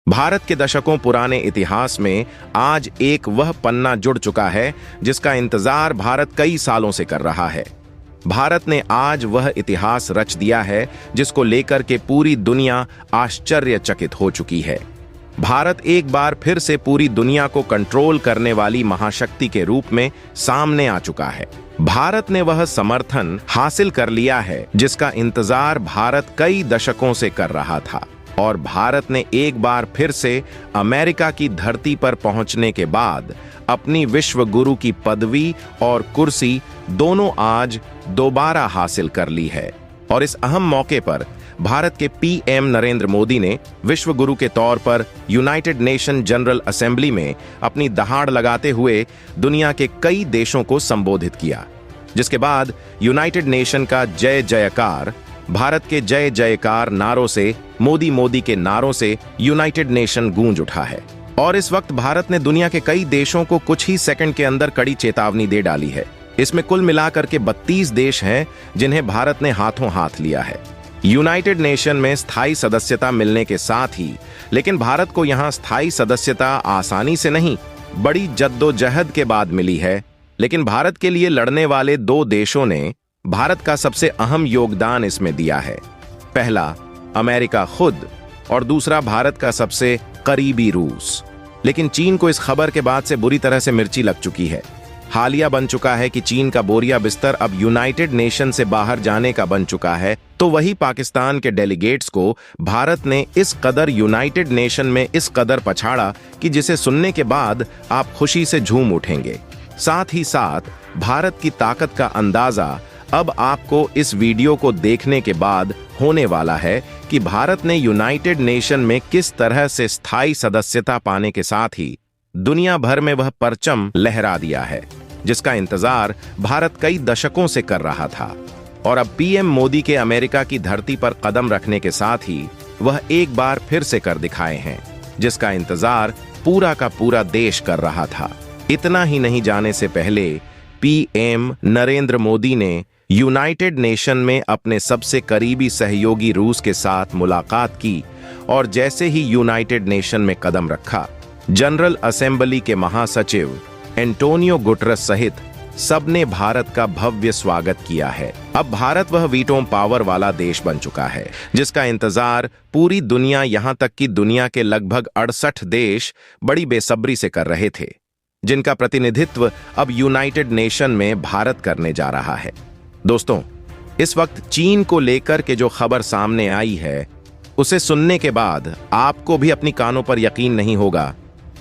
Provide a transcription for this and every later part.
भारत के दशकों पुराने इतिहास में आज एक वह पन्ना जुड़ चुका है जिसका इंतजार भारत कई सालों से कर रहा है। भारत ने आज वह इतिहास रच दिया है जिसको लेकर के पूरी दुनिया आश्चर्यचकित हो चुकी है। भारत एक बार फिर से पूरी दुनिया को कंट्रोल करने वाली महाशक्ति के रूप में सामने आ चुका है। भारत ने वह समर्थन हासिल कर लिया है जिसका इंतजार भारत कई दशकों से कर रहा था, और भारत ने एक बार फिर से अमेरिका की धरती पर पहुंचने के बाद अपनी विश्व गुरु की पदवी और कुर्सी दोनों आज दोबारा हासिल कर ली है। और इस अहम मौके पर भारत के पीएम नरेंद्र मोदी ने विश्व गुरु के तौर पर यूनाइटेड नेशन जनरल असेंबली में अपनी दहाड़ लगाते हुए दुनिया के कई देशों को संबोधित किया, जिसके बाद यूनाइटेड नेशन का जय जयकार, भारत के जय जयकार नारों से, मोदी मोदी के नारों से यूनाइटेड नेशन गूंज उठा है। और इस वक्त भारत ने दुनिया के कई देशों को कुछ ही सेकंड के अंदर कड़ी चेतावनी दे डाली है। इसमें कुल मिलाकर के 32 देश हैं जिन्हें भारत ने हाथों हाथ लिया है। यूनाइटेड नेशन में स्थायी सदस्यता मिलने के साथ ही, लेकिन भारत को यहां स्थायी सदस्यता आसानी से नहीं, बड़ी जद्दोजहद के बाद मिली है। लेकिन भारत के लिए लड़ने वाले दो देशों ने भारत का सबसे अहम योगदान इसमें दिया है। पहला अमेरिका खुद, और दूसरा भारत का सबसे करीबी रूस। लेकिन चीन को इस खबर के बाद से बुरी तरह से मिर्ची लग चुकी है। हालिया बन चुका है कि चीन का बोरिया बिस्तर अब यूनाइटेड नेशन से बाहर जाने का बन चुका है, तो वही पाकिस्तान के डेलीगेट्स को भारत ने इस कदर यूनाइटेड नेशन में इस कदर पछाड़ा कि जिसे सुनने के बाद आप खुशी से झूम उठेंगे। साथ ही साथ भारत की ताकत का अंदाजा अब आपको इस वीडियो को देखने के बाद होने वाला है कि भारत ने यूनाइटेड नेशन में किस तरह से स्थायी सदस्यता पाने के साथ ही दुनिया भर में वह परचम लहरा दिया है जिसका इंतजार भारत कई दशकों से कर रहा था। और अब पीएम मोदी के अमेरिका की धरती पर कदम रखने के साथ ही वह एक बार फिर से कर दिखाए हैं जिसका इंतजार पूरा का पूरा देश कर रहा था। इतना ही नहीं, जाने से पहले पीएम नरेंद्र मोदी ने यूनाइटेड नेशन में अपने सबसे करीबी सहयोगी रूस के साथ मुलाकात की, और जैसे ही यूनाइटेड नेशन में कदम रखा, जनरल असेंबली के महासचिव एंटोनियो गुटरस सहित सबने भारत का भव्य स्वागत किया है। अब भारत वह वीटो पावर वाला देश बन चुका है जिसका इंतजार पूरी दुनिया, यहां तक कि दुनिया के लगभग 68 देश बड़ी बेसब्री से कर रहे थे, जिनका प्रतिनिधित्व अब यूनाइटेड नेशन में भारत करने जा रहा है। दोस्तों, इस वक्त चीन को लेकर के जो खबर सामने आई है, उसे सुनने के बाद आपको भी अपनी कानों पर यकीन नहीं होगा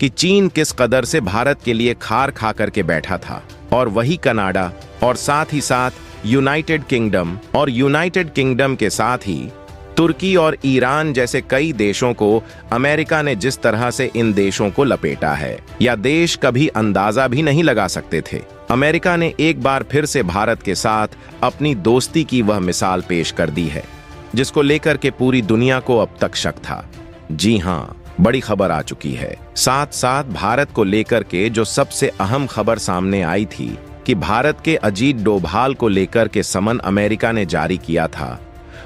कि चीन किस कदर से भारत के लिए खार खा करके बैठा था। और वही कनाडा और साथ ही साथ यूनाइटेड किंगडम, और यूनाइटेड किंगडम के साथ ही तुर्की और ईरान जैसे कई देशों को अमेरिका ने जिस तरह से इन देशों को लपेटा है, या देश कभी अंदाजा भी नहीं लगा सकते थे। अमेरिका ने एक बार फिर से भारत के साथ अपनी दोस्ती की वह मिसाल पेश कर दी है जिसको लेकर के पूरी दुनिया को अब तक शक था। जी हाँ, बड़ी खबर आ चुकी है। साथ साथ भारत को लेकर के जो सबसे अहम खबर सामने आई थी कि भारत के अजीत डोभाल को लेकर के समन अमेरिका ने जारी किया था,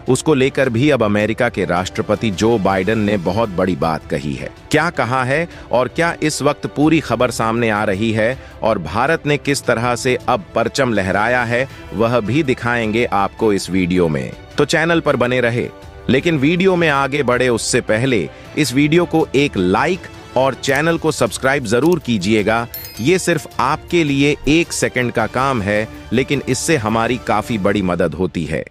उसको लेकर भी अब अमेरिका के राष्ट्रपति जो बाइडेन ने बहुत बड़ी बात कही है। क्या कहा है और क्या इस वक्त पूरी खबर सामने आ रही है और भारत ने किस तरह से अब परचम लहराया है, वह भी दिखाएंगे आपको इस वीडियो में। तो चैनल पर बने रहे। लेकिन वीडियो में आगे बढ़े उससे पहले इस वीडियो को एक लाइक और चैनल को सब्सक्राइब जरूर कीजिएगा। ये सिर्फ आपके लिए 1 सेकंड का काम है, लेकिन इससे हमारी काफी बड़ी मदद होती है।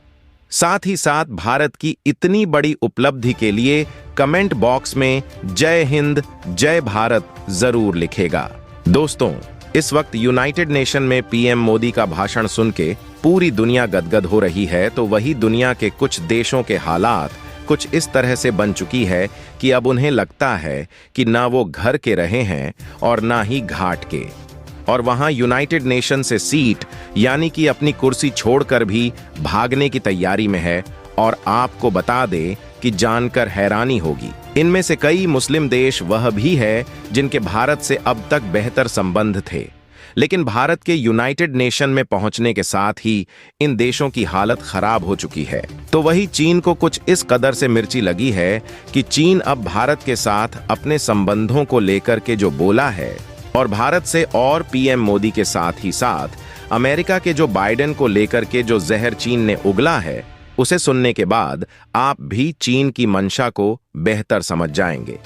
साथ ही साथ भारत की इतनी बड़ी उपलब्धि के लिए कमेंट बॉक्स में जय हिंद, जय भारत जरूर लिखेगा। दोस्तों, इस वक्त यूनाइटेड नेशन में पीएम मोदी का भाषण सुन के पूरी दुनिया गदगद हो रही है, तो वही दुनिया के कुछ देशों के हालात कुछ इस तरह से बन चुकी है कि अब उन्हें लगता है कि ना वो घर के रहे हैं और ना ही घाट के, और वहां यूनाइटेड नेशन से सीट यानी कि अपनी कुर्सी छोड़कर भी भागने की तैयारी में है। और आपको बता दें कि जानकर हैरानी होगी, इनमें से कई मुस्लिम देश वह भी है जिनके भारत से अब तक बेहतर संबंध थे, लेकिन भारत के यूनाइटेड नेशन में पहुंचने के साथ ही इन देशों की हालत खराब हो चुकी है। तो वही चीन को कुछ इस कदर से मिर्ची लगी है कि चीन अब भारत के साथ अपने संबंधों को लेकर के जो बोला है, और भारत से और पीएम मोदी के साथ ही साथ अमेरिका के जो बाइडेन को लेकर के जो जहर चीन ने उगला है, उसे सुनने के बाद आप भी चीन की मंशा को बेहतर समझ जाएंगे।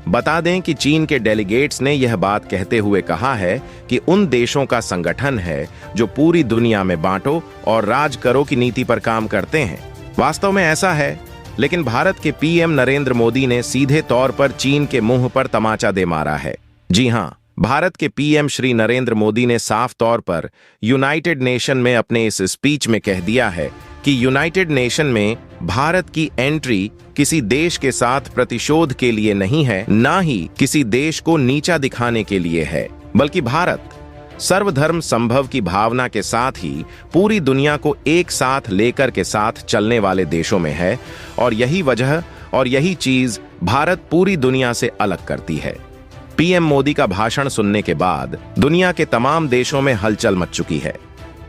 बता दें कि चीन के डेलीगेट्स ने यह बात कहते हुए कहा है कि उन देशों का संगठन है जो पूरी दुनिया में बांटो और राज करो की नीति पर काम करते हैं। वास्तव में ऐसा है, लेकिन भारत के पीएम नरेंद्र मोदी ने सीधे तौर पर चीन के मुंह पर तमाचा दे मारा है। जी हां, भारत के पीएम श्री नरेंद्र मोदी ने साफ तौर पर यूनाइटेड नेशन में अपने इस स्पीच में कह दिया है कि यूनाइटेड नेशन में भारत की एंट्री किसी देश के साथ प्रतिशोध के लिए नहीं है, ना ही किसी देश को नीचा दिखाने के लिए है, बल्कि भारत सर्वधर्म संभव की भावना के साथ ही पूरी दुनिया को एक साथ लेकर के साथ चलने वाले देशों में है। और यही वजह और यही चीज भारत पूरी दुनिया से अलग करती है। पीएम मोदी का भाषण सुनने के बाद दुनिया के तमाम देशों में हलचल मच चुकी है।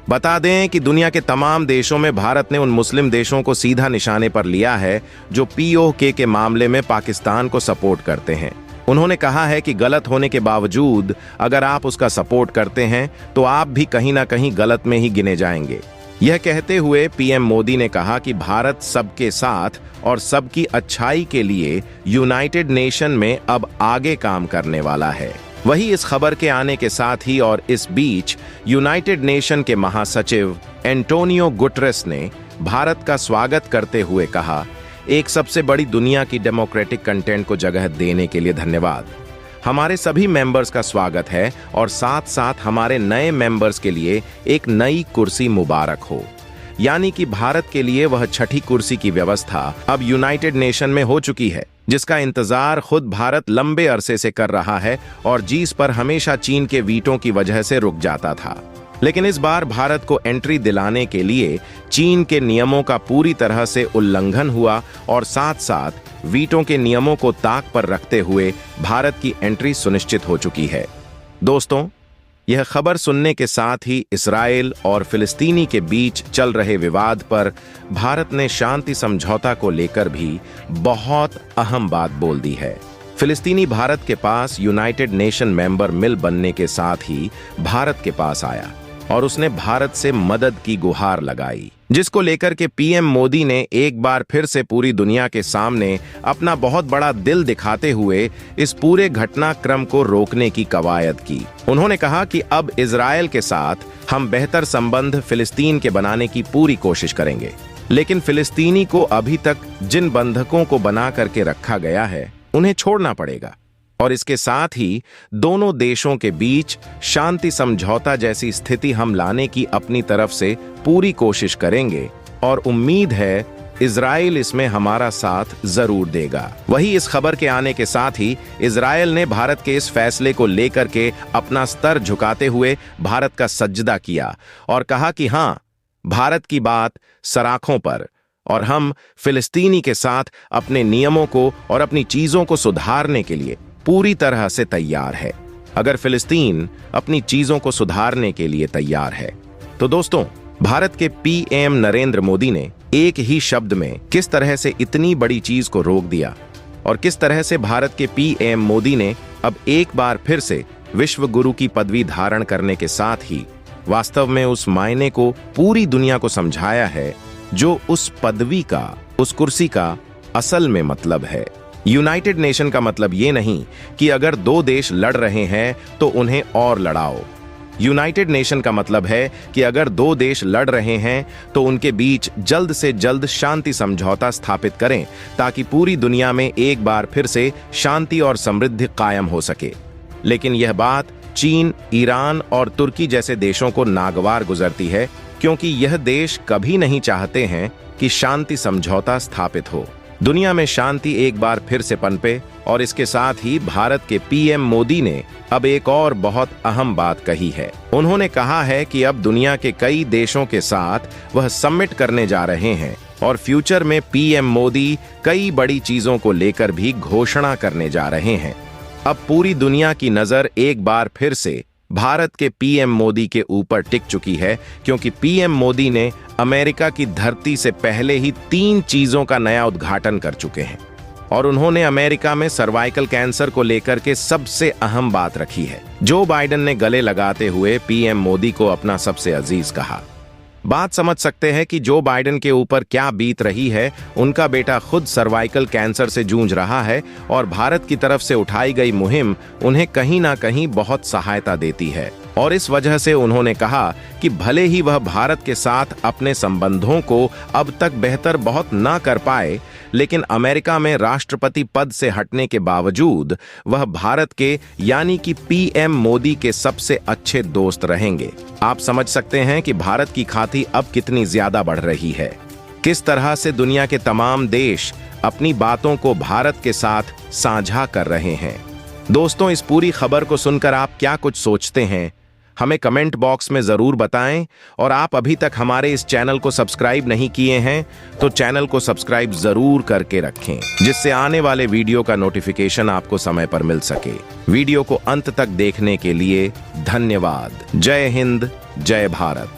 बता दें कि दुनिया के तमाम देशों में भारत ने उन मुस्लिम देशों को सीधा निशाने पर लिया है जो पीओके के मामले में पाकिस्तान को सपोर्ट करते हैं। उन्होंने कहा है कि गलत होने के बावजूद अगर आप उसका सपोर्ट करते हैं तो आप भी कहीं ना कहीं गलत में ही गिने जाएंगे। यह कहते हुए पीएम मोदी ने कहा कि भारत सबके साथ और सबकी अच्छाई के लिए यूनाइटेड नेशन में अब आगे काम करने वाला है। वही इस खबर के आने के साथ ही और इस बीच यूनाइटेड नेशन के महासचिव एंटोनियो गुटरेस ने भारत का स्वागत करते हुए कहा, एक सबसे बड़ी दुनिया की डेमोक्रेटिक कंटेंट को जगह देने के लिए धन्यवाद। हमारे सभी मेंबर्स का स्वागत है और साथ साथ हमारे नए मेंबर्स के लिए एक नई कुर्सी मुबारक हो। यानी कि भारत के लिए वह छठी कुर्सी की व्यवस्था अब यूनाइटेड नेशन में हो चुकी है, जिसका इंतजार खुद भारत लंबे अरसे से कर रहा है और जिस पर हमेशा चीन के वीटों की वजह से रुक जाता था। लेकिन इस बार भारत को एंट्री दिलाने के लिए चीन के नियमों का पूरी तरह से उल्लंघन हुआ और साथ साथ वीटों के नियमों को ताक पर रखते हुए भारत की एंट्री सुनिश्चित हो चुकी है। दोस्तों, यह खबर सुनने के साथ ही इस्राएल और फिलिस्तीनी के बीच चल रहे विवाद पर भारत ने शांति समझौता को लेकर भी बहुत अहम बात बोल दी है। फिलिस्तीनी भारत के पास यूनाइटेड नेशन मेंबर मिल बनने के साथ ही भारत के पास आया और उसने भारत से मदद की गुहार लगाई, जिसको लेकर के पीएम मोदी ने एक बार फिर से पूरी दुनिया के सामने अपना बहुत बड़ा दिल दिखाते हुए इस पूरे घटनाक्रम को रोकने की कवायद की। उन्होंने कहा कि अब इजरायल के साथ हम बेहतर संबंध फिलिस्तीन के बनाने की पूरी कोशिश करेंगे, लेकिन फिलिस्तीनी को अभी तक जिन बंधकों को बना करके रखा गया है उन्हें छोड़ना पड़ेगा और इसके साथ ही दोनों देशों के बीच शांति समझौता जैसी स्थिति हम लाने की अपनी तरफ से पूरी कोशिश करेंगे और उम्मीद है इजराइल इसमें हमारा साथ जरूर देगा। वही इस खबर के आने के साथ ही इजराइल ने भारत के इस फैसले को लेकर के अपना स्तर झुकाते हुए भारत का सजदा किया और कहा कि हां, भारत की बात सराखों पर और हम फिलिस्तीनी के साथ अपने नियमों को और अपनी चीजों को सुधारने के लिए पूरी तरह से तैयार है। अगर फिलिस्तीन अपनी चीजों को सुधारने के लिए तैयार है तो दोस्तों, भारत के पीएम नरेंद्र मोदी ने एक ही शब्द में किस तरह से इतनी बड़ी चीज को रोक दिया और किस तरह से भारत के पीएम मोदी ने अब एक बार फिर से विश्व गुरु की पदवी धारण करने के साथ ही वास्तव में उस मायने को पूरी दुनिया को समझाया है जो उस पदवी का, उस कुर्सी का असल में मतलब है। यूनाइटेड नेशन का मतलब ये नहीं कि अगर दो देश लड़ रहे हैं तो उन्हें और लड़ाओ। यूनाइटेड नेशन का मतलब है कि अगर दो देश लड़ रहे हैं तो उनके बीच जल्द से जल्द शांति समझौता स्थापित करें ताकि पूरी दुनिया में एक बार फिर से शांति और समृद्धि कायम हो सके। लेकिन यह बात चीन, ईरान और तुर्की जैसे देशों को नागवार गुजरती है, क्योंकि यह देश कभी नहीं चाहते हैं कि शांति समझौता स्थापित हो, दुनिया में शांति एक बार फिर से पनपे। और इसके साथ ही भारत के पीएम मोदी ने अब एक और बहुत अहम बात कही है। उन्होंने कहा है कि अब दुनिया के कई देशों के साथ वह समिट करने जा रहे हैं और फ्यूचर में पीएम मोदी कई बड़ी चीजों को लेकर भी घोषणा करने जा रहे हैं। अब पूरी दुनिया की नजर एक बार फिर से भारत के पीएम मोदी के ऊपर टिक चुकी है, क्योंकि पीएम मोदी ने अमेरिका की धरती से पहले ही 3 चीजों का नया उद्घाटन कर चुके हैं और उन्होंने अमेरिका में सर्वाइकल कैंसर को लेकर के सबसे अहम बात रखी है। जो बाइडेन ने गले लगाते हुए पीएम मोदी को अपना सबसे अजीज कहा। बात समझ सकते हैं कि जो बाइडेन के ऊपर क्या बीत रही है। उनका बेटा खुद सर्वाइकल कैंसर से जूझ रहा है और भारत की तरफ से उठाई गई मुहिम उन्हें कहीं ना कहीं बहुत सहायता देती है और इस वजह से उन्होंने कहा कि भले ही वह भारत के साथ अपने संबंधों को अब तक बेहतर बहुत ना कर पाए, लेकिन अमेरिका में राष्ट्रपति पद से हटने के बावजूद वह भारत के यानी कि पीएम मोदी के सबसे अच्छे दोस्त रहेंगे। आप समझ सकते हैं कि भारत की खातिर अब कितनी ज्यादा बढ़ रही है, किस तरह से दुनिया के तमाम देश अपनी बातों को भारत के साथ साझा कर रहे हैं। दोस्तों, इस पूरी खबर को सुनकर आप क्या कुछ सोचते हैं, हमें कमेंट बॉक्स में जरूर बताएं। और आप अभी तक हमारे इस चैनल को सब्सक्राइब नहीं किए हैं तो चैनल को सब्सक्राइब जरूर करके रखें, जिससे आने वाले वीडियो का नोटिफिकेशन आपको समय पर मिल सके। वीडियो को अंत तक देखने के लिए धन्यवाद। जय हिंद, जय भारत।